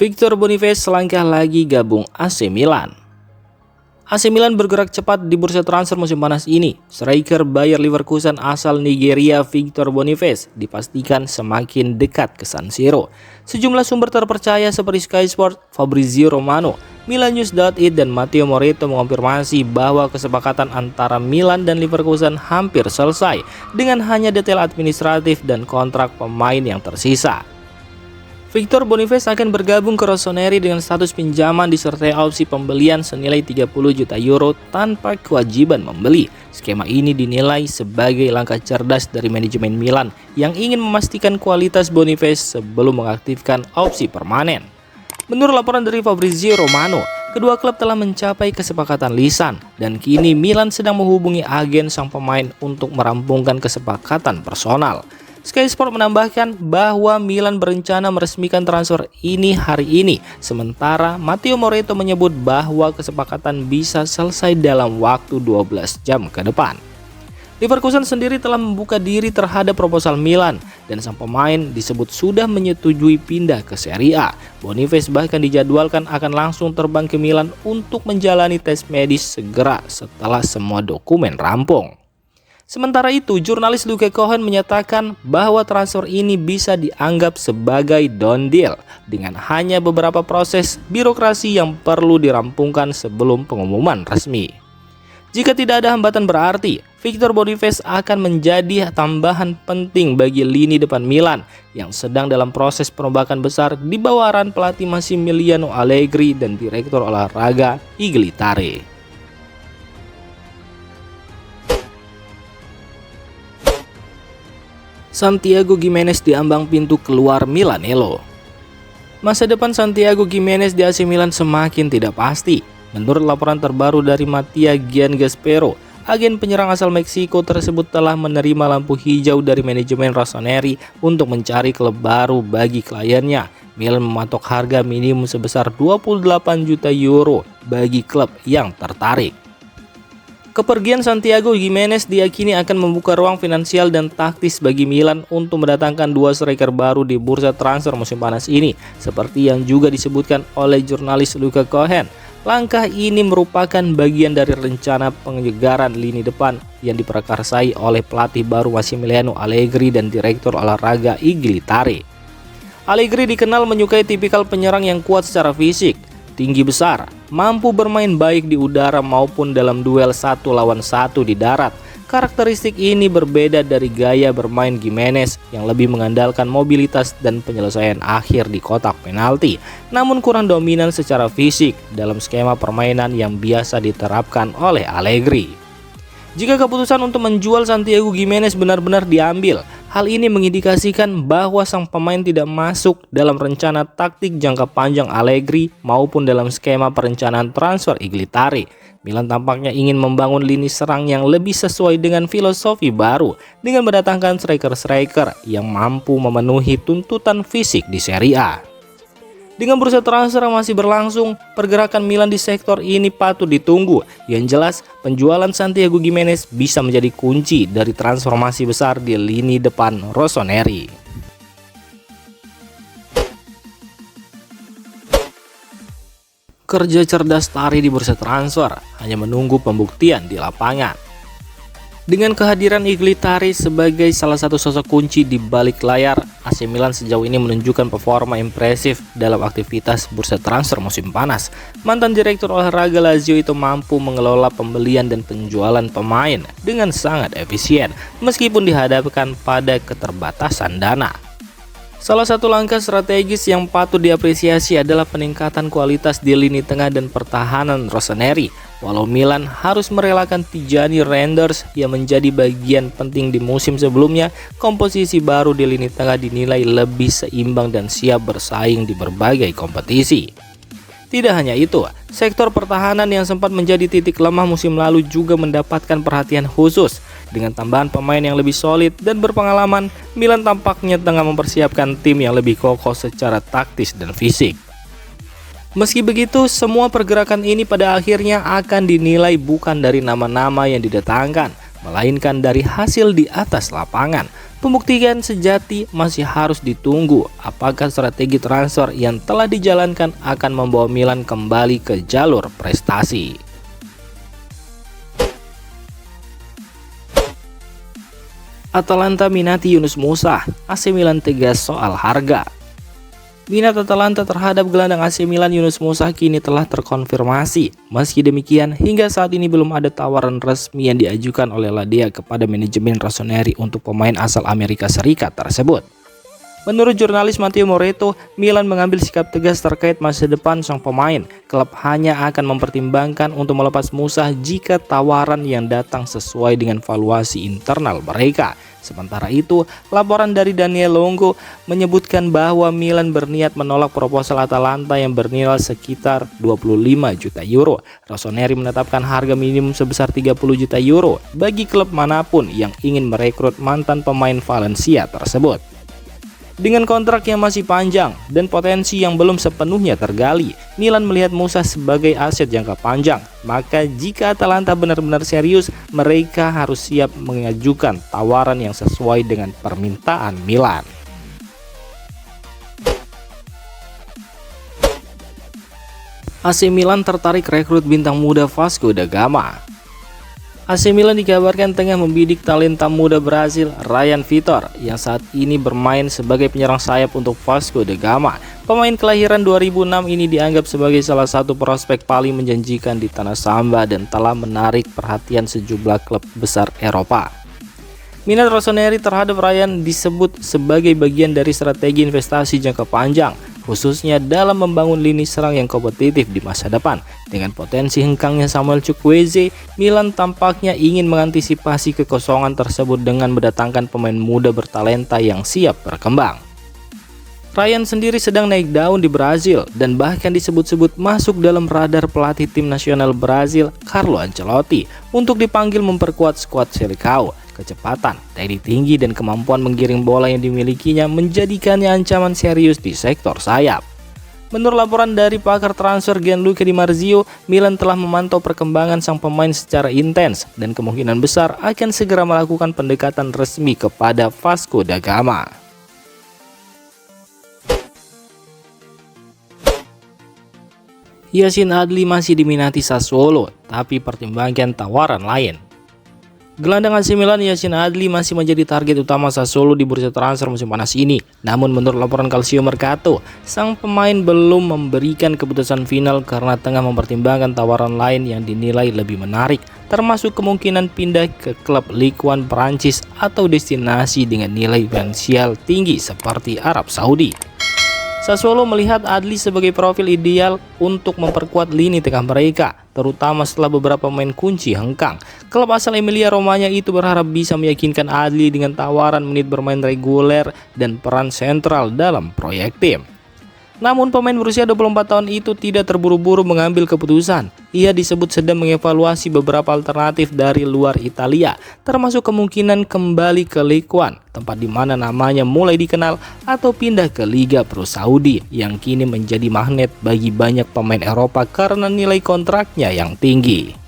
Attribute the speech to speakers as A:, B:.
A: Victor Boniface selangkah lagi gabung AC Milan. AC Milan bergerak cepat di bursa transfer musim panas ini. Striker Bayer Leverkusen asal Nigeria Victor Boniface dipastikan semakin dekat ke San Siro. Sejumlah sumber terpercaya seperti Sky Sport, Fabrizio Romano, Milannews.it dan Matteo Moretto mengonfirmasi bahwa kesepakatan antara Milan dan Leverkusen hampir selesai dengan hanya detail administratif dan kontrak pemain yang tersisa. Victor Boniface akan bergabung ke Rossoneri dengan status pinjaman disertai opsi pembelian senilai 30 juta euro tanpa kewajiban membeli. Skema ini dinilai sebagai langkah cerdas dari manajemen Milan yang ingin memastikan kualitas Boniface sebelum mengaktifkan opsi permanen. Menurut laporan dari Fabrizio Romano, kedua klub telah mencapai kesepakatan lisan dan kini Milan sedang menghubungi agen sang pemain untuk merampungkan kesepakatan personal. Sky Sport menambahkan bahwa Milan berencana meresmikan transfer ini hari ini, sementara Matteo Moretto menyebut bahwa kesepakatan bisa selesai dalam waktu 12 jam ke depan. Leverkusen sendiri telah membuka diri terhadap proposal Milan dan sang pemain disebut sudah menyetujui pindah ke Serie A. Boniface bahkan dijadwalkan akan langsung terbang ke Milan untuk menjalani tes medis segera setelah semua dokumen rampung. Sementara itu, jurnalis Luke Cohen menyatakan bahwa transfer ini bisa dianggap sebagai done deal dengan hanya beberapa proses birokrasi yang perlu dirampungkan sebelum pengumuman resmi. Jika tidak ada hambatan berarti, Victor Boniface akan menjadi tambahan penting bagi lini depan Milan yang sedang dalam proses perombakan besar di bawah arahan pelatih Massimiliano Allegri dan direktur olahraga Iglitare. Santiago Gimenez di ambang pintu keluar Milanello. Masa depan Santiago Gimenez di AC Milan semakin tidak pasti. Menurut laporan terbaru dari Mattia Giangaspero, agen penyerang asal Meksiko tersebut telah menerima lampu hijau dari manajemen Rossoneri untuk mencari klub baru bagi kliennya. Milan mematok harga minimum sebesar 28 juta euro bagi klub yang tertarik. Kepergian Santiago Gimenez diyakini akan membuka ruang finansial dan taktis bagi Milan untuk mendatangkan dua striker baru di bursa transfer musim panas ini, seperti yang juga disebutkan oleh jurnalis Luke Cohen. Langkah ini merupakan bagian dari rencana penyegaran lini depan yang diprakarsai oleh pelatih baru Massimiliano Allegri dan direktur olahraga Iglitare. Allegri dikenal menyukai tipikal penyerang yang kuat secara fisik, tinggi besar, mampu bermain baik di udara maupun dalam duel 1 lawan 1 di darat. Karakteristik ini berbeda dari gaya bermain Gimenez yang lebih mengandalkan mobilitas dan penyelesaian akhir di kotak penalti, namun kurang dominan secara fisik dalam skema permainan yang biasa diterapkan oleh Allegri. Jika keputusan untuk menjual Santiago Gimenez benar-benar diambil, hal ini mengindikasikan bahwa sang pemain tidak masuk dalam rencana taktik jangka panjang Allegri maupun dalam skema perencanaan transfer Iglitare. Milan tampaknya ingin membangun lini serang yang lebih sesuai dengan filosofi baru dengan mendatangkan striker-striker yang mampu memenuhi tuntutan fisik di Serie A. Dengan bursa transfer yang masih berlangsung, pergerakan Milan di sektor ini patut ditunggu. Yang jelas, penjualan Santiago Gimenez bisa menjadi kunci dari transformasi besar di lini depan Rossoneri. Kerja cerdas Tari di bursa transfer hanya menunggu pembuktian di lapangan. Dengan kehadiran Iglitare sebagai salah satu sosok kunci di balik layar, AC Milan sejauh ini menunjukkan performa impresif dalam aktivitas bursa transfer musim panas. Mantan direktur olahraga Lazio itu mampu mengelola pembelian dan penjualan pemain dengan sangat efisien meskipun dihadapkan pada keterbatasan dana. Salah satu langkah strategis yang patut diapresiasi adalah peningkatan kualitas di lini tengah dan pertahanan Rossoneri. Walau Milan harus merelakan Tijani Reinders yang menjadi bagian penting di musim sebelumnya, komposisi baru di lini tengah dinilai lebih seimbang dan siap bersaing di berbagai kompetisi. Tidak hanya itu, sektor pertahanan yang sempat menjadi titik lemah musim lalu juga mendapatkan perhatian khusus. Dengan tambahan pemain yang lebih solid dan berpengalaman, Milan tampaknya tengah mempersiapkan tim yang lebih kokoh secara taktis dan fisik. Meski begitu, semua pergerakan ini pada akhirnya akan dinilai bukan dari nama-nama yang didatangkan, melainkan dari hasil di atas lapangan. Pembuktian sejati masih harus ditunggu. Apakah strategi transfer yang telah dijalankan akan membawa Milan kembali ke jalur prestasi? Atalanta minati Yunus Musa, AC Milan tegas soal harga. Minat Atalanta terhadap gelandang AC Milan Yunus Musa kini telah terkonfirmasi. Meski demikian, hingga saat ini belum ada tawaran resmi yang diajukan oleh Ladea kepada manajemen Rossoneri untuk pemain asal Amerika Serikat tersebut. Menurut jurnalis Matteo Moretto, Milan mengambil sikap tegas terkait masa depan sang pemain. Klub hanya akan mempertimbangkan untuk melepas Musa jika tawaran yang datang sesuai dengan valuasi internal mereka. Sementara itu, laporan dari Daniel Longo menyebutkan bahwa Milan berniat menolak proposal Atalanta yang bernilai sekitar 25 juta euro. Rossoneri menetapkan harga minimum sebesar 30 juta euro bagi klub manapun yang ingin merekrut mantan pemain Valencia tersebut. Dengan kontrak yang masih panjang dan potensi yang belum sepenuhnya tergali, Milan melihat Musa sebagai aset jangka panjang. Maka jika Atalanta benar-benar serius, mereka harus siap mengajukan tawaran yang sesuai dengan permintaan Milan. AC Milan tertarik rekrut bintang muda Vasco da Gama. AC Milan dikabarkan tengah membidik talenta muda Brazil Ryan Vitor yang saat ini bermain sebagai penyerang sayap untuk Vasco da Gama. Pemain kelahiran 2006 ini dianggap sebagai salah satu prospek paling menjanjikan di tanah Samba dan telah menarik perhatian sejumlah klub besar Eropa. Minat Rossoneri terhadap Ryan disebut sebagai bagian dari strategi investasi jangka panjang, khususnya dalam membangun lini serang yang kompetitif di masa depan. Dengan potensi hengkangnya Samuel Chukwueze, Milan tampaknya ingin mengantisipasi kekosongan tersebut dengan mendatangkan pemain muda bertalenta yang siap berkembang. Ryan sendiri sedang naik daun di Brazil dan bahkan disebut-sebut masuk dalam radar pelatih tim nasional Brazil Carlo Ancelotti untuk dipanggil memperkuat skuad Selecao. Kecepatan, teknik tinggi, dan kemampuan menggiring bola yang dimilikinya menjadikannya ancaman serius di sektor sayap. Menurut laporan dari pakar transfer Gianluca Di Marzio, Milan telah memantau perkembangan sang pemain secara intens dan kemungkinan besar akan segera melakukan pendekatan resmi kepada Vasco da Gama. Yacine Adli masih diminati Sassuolo, tapi pertimbangkan tawaran lain. Gelandang AC Milan Yacine Adli masih menjadi target utama Sassuolo di bursa transfer musim panas ini. Namun menurut laporan Calcio Mercato, sang pemain belum memberikan keputusan final karena tengah mempertimbangkan tawaran lain yang dinilai lebih menarik, termasuk kemungkinan pindah ke klub Ligue 1 Prancis atau destinasi dengan nilai finansial tinggi seperti Arab Saudi. Sassuolo melihat Adli sebagai profil ideal untuk memperkuat lini tengah mereka, terutama setelah beberapa pemain kunci hengkang. Klub asal Emilia Romanya itu berharap bisa meyakinkan Adli dengan tawaran menit bermain reguler dan peran sentral dalam proyek tim. Namun pemain berusia 24 tahun itu tidak terburu-buru mengambil keputusan. Ia disebut sedang mengevaluasi beberapa alternatif dari luar Italia, termasuk kemungkinan kembali ke Ligue 1, tempat di mana namanya mulai dikenal, atau pindah ke Liga Pro Saudi yang kini menjadi magnet bagi banyak pemain Eropa karena nilai kontraknya yang tinggi.